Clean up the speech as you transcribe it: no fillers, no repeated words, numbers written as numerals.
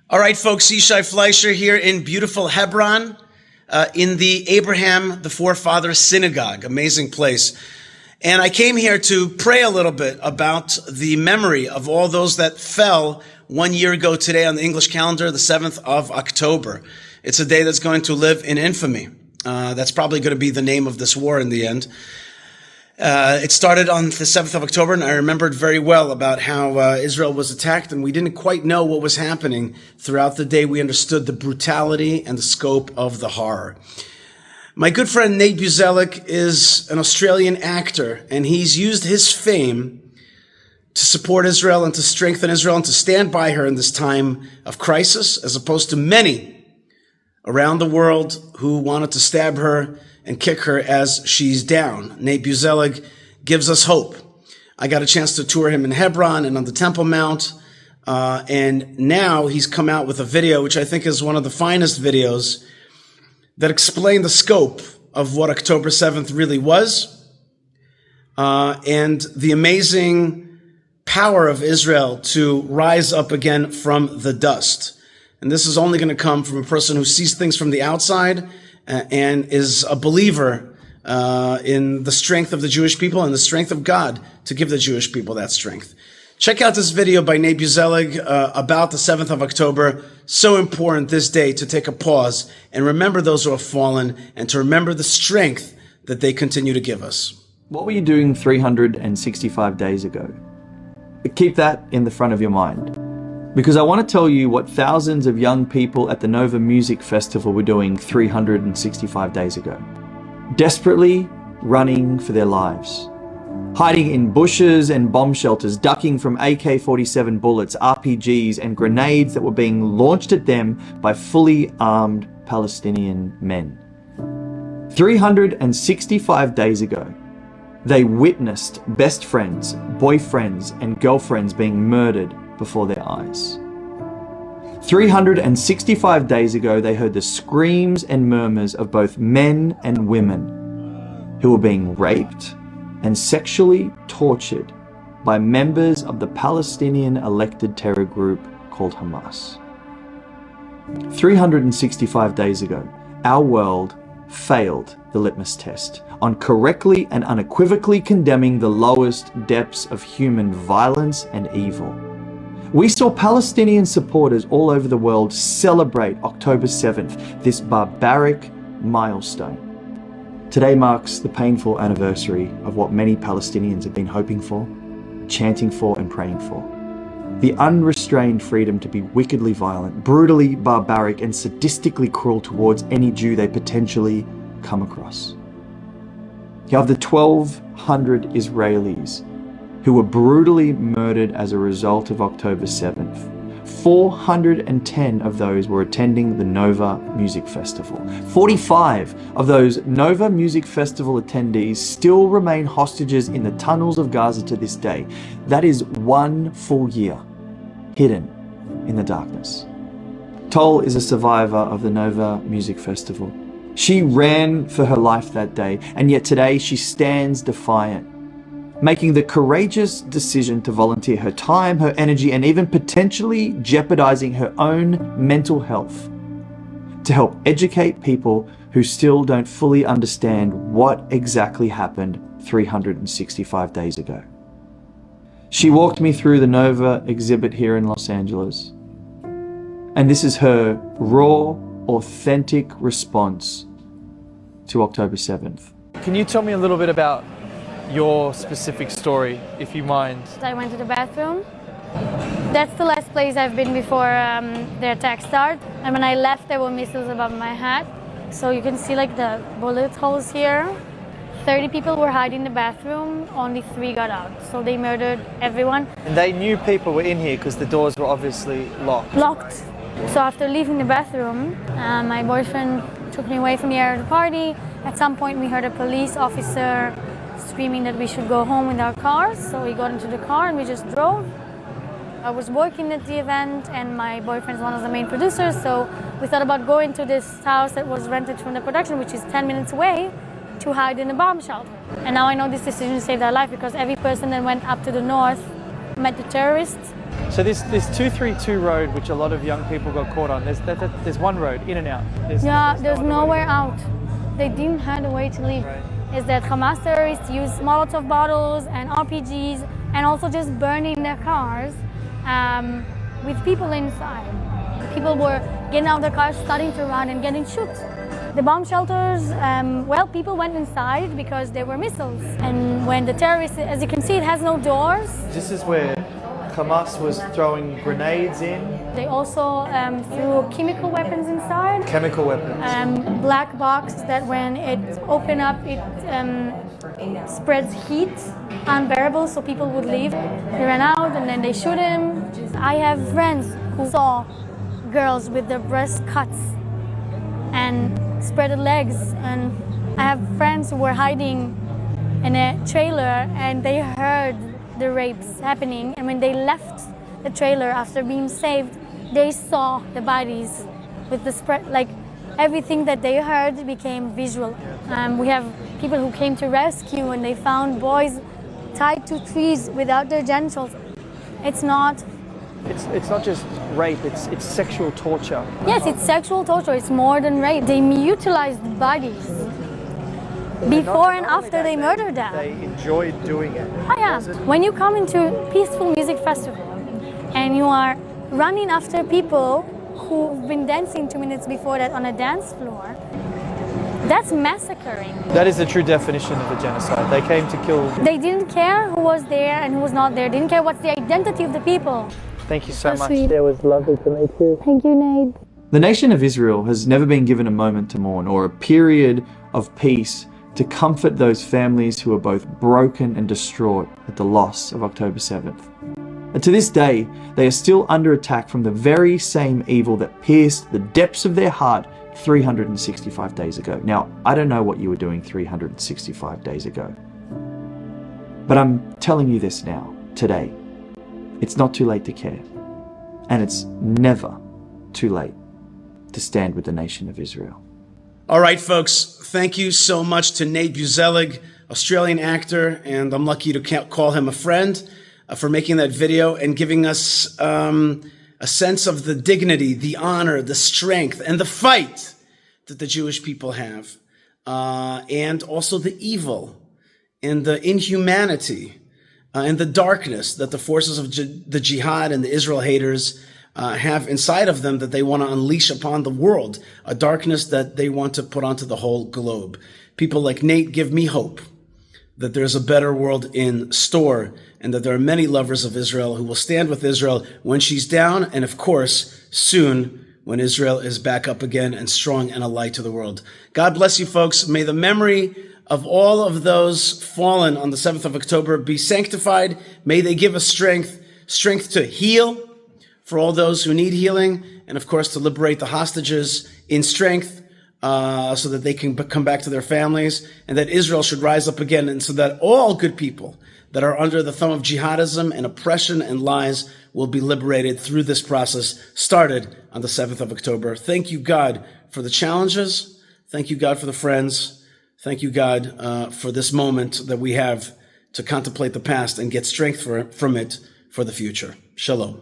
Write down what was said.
All right, folks, Yishai Fleischer here in beautiful Hebron, in the Abraham, the Forefather Synagogue. Amazing place. And I came here to pray a little bit about the memory of all those that fell 1 year ago today on the English calendar, the 7th of October. It's a day that's going to live in infamy. That's probably going to be the name of this war in the end. It started on the 7th of October, and I remembered very well about how Israel was attacked, and we didn't quite know what was happening. Throughout the day, we understood the brutality and the scope of the horror. My good friend Nate Buzelik is an Australian actor, and he's used his fame to support Israel and to strengthen Israel and to stand by her in this time of crisis, as opposed to many around the world who wanted to stab her and kick her as she's down. Nate Buzelik gives us hope. I got a chance to tour him in Hebron and on the Temple Mount. And now he's come out with a video, which I think is one of the finest videos that explain the scope of what October 7th really was, and the amazing power of Israel to rise up again from the dust. And this is only going to come from a person who sees things from the outside and is a believer in the strength of the Jewish people and the strength of God to give the Jewish people that strength. Check out this video by Nate Buzelik about the 7th of October. So important this day to take a pause and remember those who have fallen and to remember the strength that they continue to give us. What were you doing 365 days ago? Keep that in the front of your mind, because I want to tell you what thousands of young people at the Nova Music Festival were doing 365 days ago. Desperately running for their lives. Hiding in bushes and bomb shelters, ducking from AK-47 bullets, RPGs, and grenades that were being launched at them by fully armed Palestinian men. 365 days ago, they witnessed best friends, boyfriends, and girlfriends being murdered before their eyes. 365 days ago, they heard the screams and murmurs of both men and women who were being raped and sexually tortured by members of the Palestinian elected terror group called Hamas. 365 days ago, our world failed the litmus test on correctly and unequivocally condemning the lowest depths of human violence and evil. We saw Palestinian supporters all over the world celebrate October 7th, this barbaric milestone. Today marks the painful anniversary of what many Palestinians have been hoping for, chanting for, and praying for. The unrestrained freedom to be wickedly violent, brutally barbaric, and sadistically cruel towards any Jew they potentially come across. You have the 1,200 Israelis who were brutally murdered as a result of October 7th. 410 of those were attending the Nova Music Festival. 45 of those Nova Music Festival attendees still remain hostages in the tunnels of Gaza to this day. That is 1 full year hidden in the darkness. Tol is a survivor of the Nova Music Festival. She ran for her life that day, and yet today she stands defiant, making the courageous decision to volunteer her time, her energy, and even potentially jeopardizing her own mental health to help educate people who still don't fully understand what exactly happened 365 days ago. She walked me through the Nova exhibit here in Los Angeles, and this is her raw, authentic response to October 7th. Can you tell me a little bit about your specific story, if you mind? I went to the bathroom. That's the last place I've been before the attack started. And when I left, there were missiles above my head. So you can see like the bullet holes here. 30 people were hiding in the bathroom, only 3 got out. So they murdered everyone. And they knew people were in here because the doors were obviously locked. Locked. So after leaving the bathroom, my boyfriend took me away from the area of the party. At some point we heard a police officer screaming that we should go home with our cars. So we got into the car and we just drove. I was working at the event and my boyfriend's one of the main producers. So we thought about going to this house that was rented from the production, which is 10 minutes away, to hide in a bomb shelter. And now I know this decision saved our life because every person that went up to the north met the terrorists So this 232 road, which a lot of young people got caught on, there's one road in and out. There's nowhere out. They didn't have a way to leave. Right. Is that Hamas terrorists use Molotov bottles and RPGs and also just burning their cars with people inside. People were getting out of their cars, starting to run and getting shot. The bomb shelters, people went inside because there were missiles. And when the terrorists, as you can see, it has no doors. This is where Hamas was throwing grenades in. They also threw chemical weapons inside. Chemical weapons. Black box that when it opened up, it spreads heat unbearable, so people would leave. They ran out and then they shoot him. I have friends who saw girls with their breast cuts and spread legs, and I have friends who were hiding in a trailer and they heard the rapes happening, and when they left the trailer after being saved, they saw the bodies with the spread, like everything that they heard became visual. We have people who came to rescue and they found boys tied to trees without their genitals. It's not just rape, it's sexual torture. Yes, it's sexual torture. It's more than rape. They mutilized bodies before and after they murdered them. They enjoyed doing it. Oh yeah. When you come into a peaceful music festival and you are running after people who've been dancing 2 minutes before that on a dance floor, that's massacring. That is the true definition of a genocide. They came to kill. They didn't care who was there and who was not there. They didn't care what's the identity of the people. Thank you so much. Sweet. It was lovely to meet you. Thank you, Nate. The nation of Israel has never been given a moment to mourn or a period of peace to comfort those families who are both broken and distraught at the loss of October 7th. And to this day, they are still under attack from the very same evil that pierced the depths of their heart 365 days ago. Now, I don't know what you were doing 365 days ago, but I'm telling you this now, today. It's not too late to care, and it's never too late to stand with the nation of Israel. All right, folks, thank you so much to Nate Buzelig, Australian actor, and I'm lucky to call him a friend, for making that video and giving us a sense of the dignity, the honor, the strength, and the fight that the Jewish people have, and also the evil and the inhumanity and the darkness that the forces of the jihad and the Israel haters have inside of them that they want to unleash upon the world, a darkness that they want to put onto the whole globe. People like Nate give me hope that there's a better world in store and that there are many lovers of Israel who will stand with Israel when she's down and, of course, soon when Israel is back up again and strong and a light to the world. God bless you, folks. May the memory of all of those fallen on the 7th of October be sanctified. May they give us strength to heal for all those who need healing, and of course to liberate the hostages in strength so that they can come back to their families, and that Israel should rise up again, and so that all good people that are under the thumb of jihadism and oppression and lies will be liberated through this process started on the 7th of October. Thank you, God, for the challenges. Thank you, God, for the friends. Thank you, God, for this moment that we have to contemplate the past and get strength from it for the future. Shalom.